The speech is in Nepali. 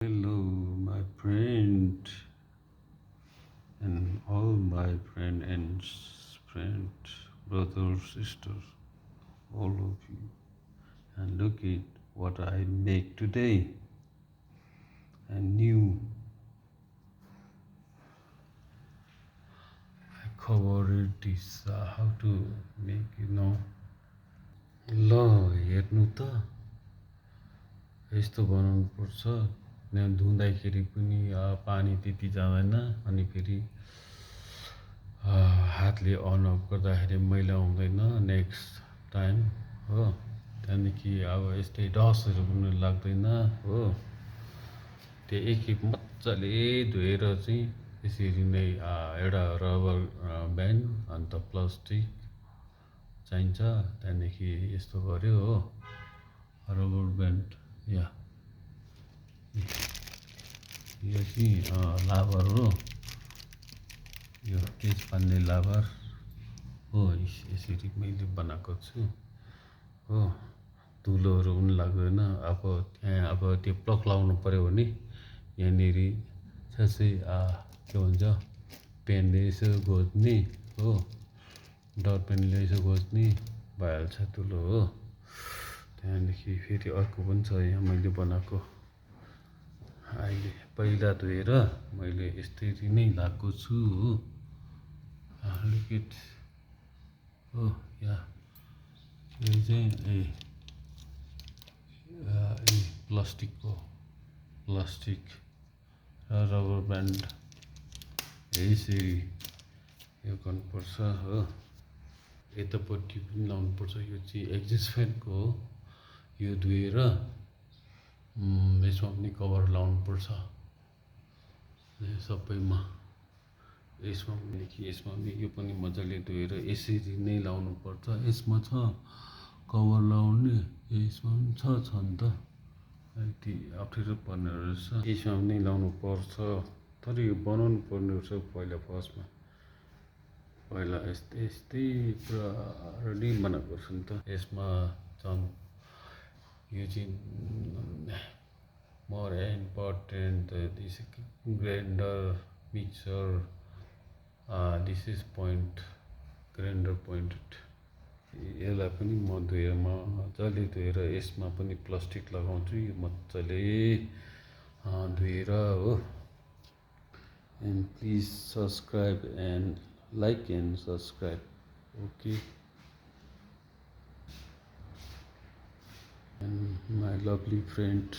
Hello, my friend, and all my friends, brothers, sisters, all of you. And look at what I make today. A new. I covered this. How to make. ल हेर्नु त यस्तो बनाउनु पर्छ धुँदाखेरि पनि पानी त्यति जाँदैन अनि फेरि हातले अन अफ गर्दाखेरि मैला आउँदैन नेक्स्ट टाइम हो त्यहाँदेखि अब यस्तै डस्टहरू पनि लाग्दैन हो त्यो एकखेप मजाले धोएर चाहिँ यसरी नै एउटा रबर ब्यान्ड अन्त प्लास्टिक चाहिन्छ त्यहाँदेखि यस्तो गऱ्यो हो रबर ब्यान्ड यो चाहिँ लाबर हो यो केच पान्ने लाबर हो यसरी मैले बनाएको छु हो धुलोहरू पनि लाग्दैन अब त्यहाँ अब त्यो प्लग लाउनु पऱ्यो भने यहाँनिर खासै के भन्छ पेनले यसो घोच्ने हो डट पेनले यसो घोच्ने भइहाल्छ धुलो हो त्यहाँदेखि फेरि अर्को पनि छ यहाँ मैले बनाएको अहिले पहिला धोएर मैले यस्तरी नै लगाएको छु हो लिक्विड हो यहाँ यो चाहिँ प्लास्टिक र रबर ब्यान्ड यसरी यो गर्नुपर्छ हो यतापट्टि पनि लाउनुपर्छ यो चाहिँ एक्जिस्ट फ्यानको हो यो धोएर यसमा पनि कभर लाउनुपर्छ सबैमा यसमा पनि यो पनि मजाले धोएर यसरी नै लाउनुपर्छ यसमा छ कभर लाउने यसमा पनि छ नि त यति अप्ठ्यारो पर्ने रहेछ यसमा पनि लाउनु पर्छ तर यो बनाउनु पर्ने रहेछ पहिला फर्स्टमा पहिला यस्तै पुरा रेडी बनाएको छु नि त यसमा झन् यो चाहिँ more important this grinder mixer this is point grinder point यसलाई पनि म धोएर मजाले धोएर यसमा पनि प्लास्टिक लगाउँछु यो मजाले धोएर हो and please subscribe and like and subscribe okay and my lovely friend